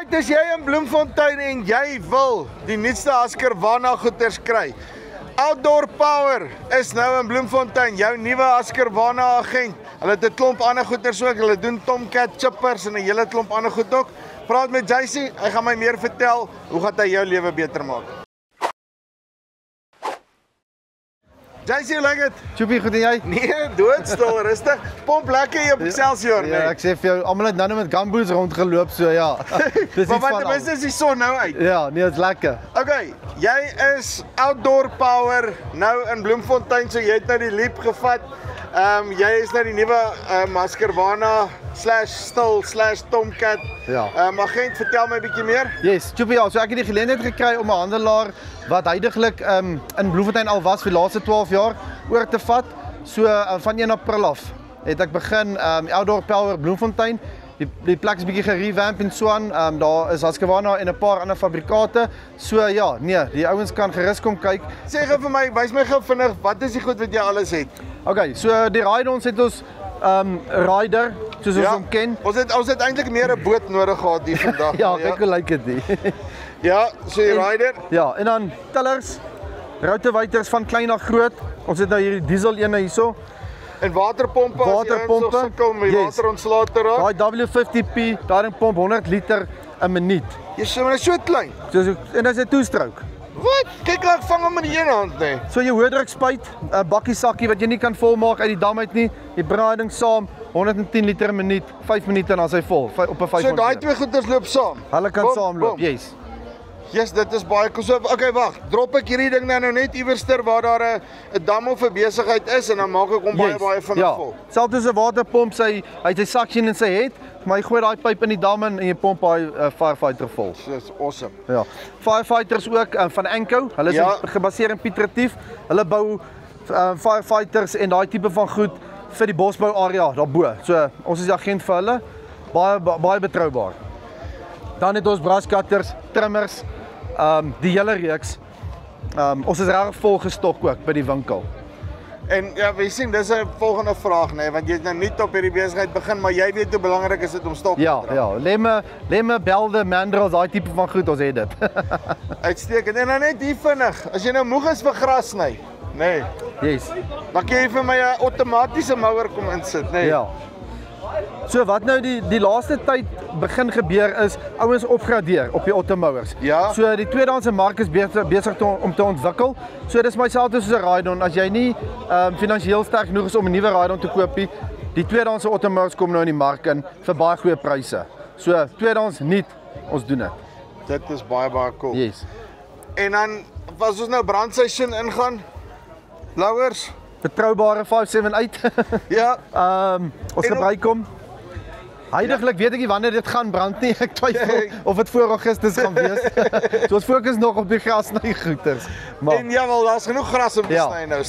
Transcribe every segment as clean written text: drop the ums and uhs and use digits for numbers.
Alright, as jy in Bloemfontein en jy wil die nuutste Husqvarna goeders kry. Outdoor Power is nou in Bloemfontein, jou nuwe Husqvarna agent. Hulle het 'n klomp ander goeders ook, hulle doen Tomcat chippers en 'n hele klomp ander goed ook. Praat met JC, hy gaan my meer vertel, hoe gaan hy jou lewe beter maak. JC, hoe lyk dit? Tjoepie, goed en jy? Nee, doodstil, rustig. Pomp lekker hier op Excelsior, nee. Ja, ek sê vir jou, almal het nou met gamboots rondgeloop, so ja. Dis maar ten minste is die son nou uit. Ja, nee, dit is lekker. Okay, jy is Outdoor Power nou in Bloemfontein, so jy het nou die leap gevat. Jy is nou die nuwe Husqvarna /stil/Tomcat agent, vertel my 'n bietjie meer. Yes, Tjoepie, ja, so ek het die geleentheid gekry om 'n handelaar wat huidiglik in Bloemfontein al was vir die laaste 12 jaar oor te vat. So van 1 April af het ek begin Outdoor Power Bloemfontein. Die plek is bietjie gerevamp en so aan. Daar is Husqvarna en 'n paar ander fabrikate. So ja, nee, die ouens kan gerus kom kyk. Sê gou vir my, wys my gou vinnig, wat is die goed wat jy alles het? Okay, so die rider, ons het ons rider, soos ons hom ken. Ons het eintlik meer 'n boot nodig gehad hier vandag. Ja, kyk hoe lyk dit nie. Ja, so die rider. Ja, en dan tillers, routewyters van klein na groot. Ons het nou hierdie diesel ene hierso. En waterpompe, waterpompe, as jy sukkel om die water ontslae te raak. Daai W50P, daarin pomp 100 liter 'n minuut. Jy sê maar so klein. En dis 'n two-stroke. Wat? Kyk, ek vang hom in die een hand, nee. So jy hoëdruk spuit, 'n bakkie sakkie wat jy nie kan volmaak uit die dam uit nie. Jy braai ding saam, 110 liter 'n minuut, 5 minute en dan is hy vol op 'n 500. So daai twee goeders loop saam. Hulle kan saamloop, yes. Yes, dit is baie cool. So, okay, wag. Drop ek hierdie ding nou net iewerster waar daar 'n dam of 'n besigheid is en dan maak ek hom baie vinnig vol. Selfs as 'n waterpomp, hy het sy suction in sy head, maar jy gooi daai pyp in die dam in en jy pomp daai firefighter vol. Dis awesome. Ja. Firefighters ook van Anko. Hulle is gebaseer in Piet Retief. Hulle bou firefighters en daai tipe van goed vir die bosbou area daarbo. So ons is die agent vir hulle. Baie betroubaar. Dan het ons brass cutters, trimmers, die hele reeks. Ons is regtig vol gestok ook by die winkel. En ja, we sien, dis 'n volgende vraag, nee, want jy het nou nie op hierdie besigheid begin, maar jy weet hoe belangrik is dit om stok te dra. Ja, lemme, belde, mandrels, daai tipe van goed, ons het dit. Uitstekend. En dan net hier vinnig, as jy nou moeg is vir gras sny, nee. Yes. Dan kan jy vir my 'n outomatiese mower kom insit, nee. Ja. So wat nou die laaste tyd begin gebeur is, ouens opgradeer op die automowers. Ja. So die tweedehandse mark is besig om te ontwikkel. So dis myself soos 'n ride-on, as jy nie finansiëel sterk genoeg is om 'n nuwe ride-on te koop nie, die tweedehandse automowers kom nou in die mark in vir baie goeie pryse. So tweedehands nuut, ons doen dit. Dit is baie cool. Yes. En dan as ons nou brandseisoen ingaan, blowers, betroubare 578. Ja. Ons gebruik hom. Huidiglik weet ek nie wanneer dit gaan brand nie. Ek twyfel of dit voor Augustus gaan wees. So ons fokus nog op die grasny goeters. En jawel, daar's genoeg gras om te sny nou.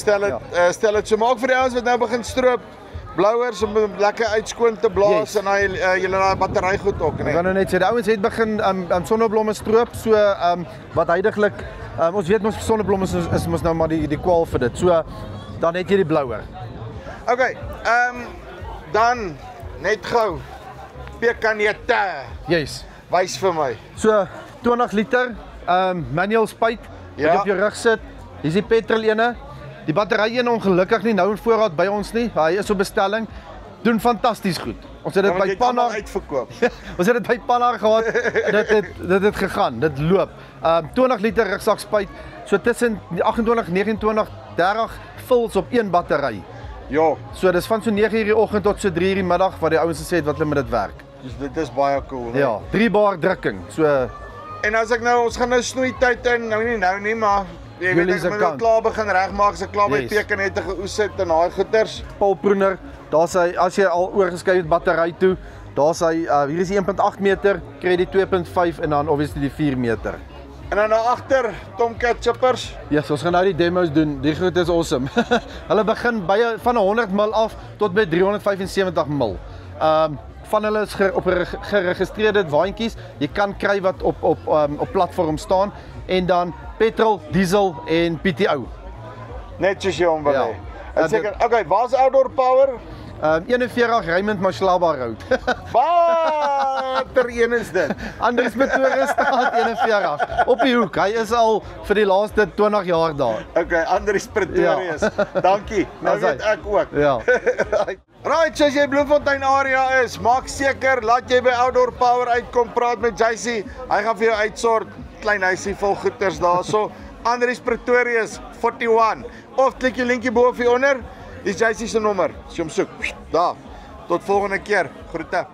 Stel dit so maak vir die ouens wat nou begin stroop. Blowers om lekker uitskoon te blaas en daai julle daai battery goed ook, nee. Ek gaan nou net sê die ouens het begin sonneblomme stroop, so wat huidiglik ons weet mos sonneblomme is mos nou maar die kwaal vir dit. So dan het jy die blower. Okay, dan net gou pekanete. Yes. Wys vir my. So 20 liter manual spuit wat op jou rug sit. Hier's die petrol ene. Die battery ene ongelukkig nie nou in voorraad by ons nie. Hy is op bestelling. Doen fantasties goed. Ons het dit by Pannar uitverkoop. Ons het dit by Pannar gehad. Dit het gegaan. Dit loop. 20 liter rugsak spuit. So tussen 28, 29, 30 fills op een battery. Ja. So dis van so 9:00 die oggend tot so 3:00 die middag wat die ouens gesê het wat hulle met dit werk. Dus dit is baie cool, né? Ja, 3 bar drukking. So en as ek nou ons gaan nou snoei tyd in, nou nie, maar jy weet ek moet nou klaar begin regmaak, as ek klaar by pekanette geoes het en daai goeters. Paul Proener, daar's hy as jy al oorgeskuif het battery toe, daar's hy hier is die 1.8 meter, kry die 2.5 en dan obviously die 4 meter. En dan daar agter Tomcat chippers. Ja, ons gaan nou die demos doen. Die goed is awesome. Hulle begin van 100 mil af tot by 375 mil. Van hulle is op geregistreerde waantjies. Jy kan kry wat op platform staan en dan petrol, diesel en PTO. Net soos jy hom wil hê. Seker. Okay, waar's Outdoor Power? 41 Raymond Mashlaba Road. Watter een is dit? Andries Pretorius straat 41 op die hoek. Hy is al vir die laaste 20 jaar daar. Okay, Andries Pretorius. Dankie. Nou weet ek ook. Ja. Right, so as jy Bloemfontein area is, maak seker laat jy by Outdoor Power uitkom, praat met JC. Hy gaan vir jou uitsort, klein huisie vol goeders daarso. Andries Pretorius 41 of klik die linkie bo of hier onder. Dis JC se nommer. As jy hom soek. Daar. Tot volgende keer. Groete.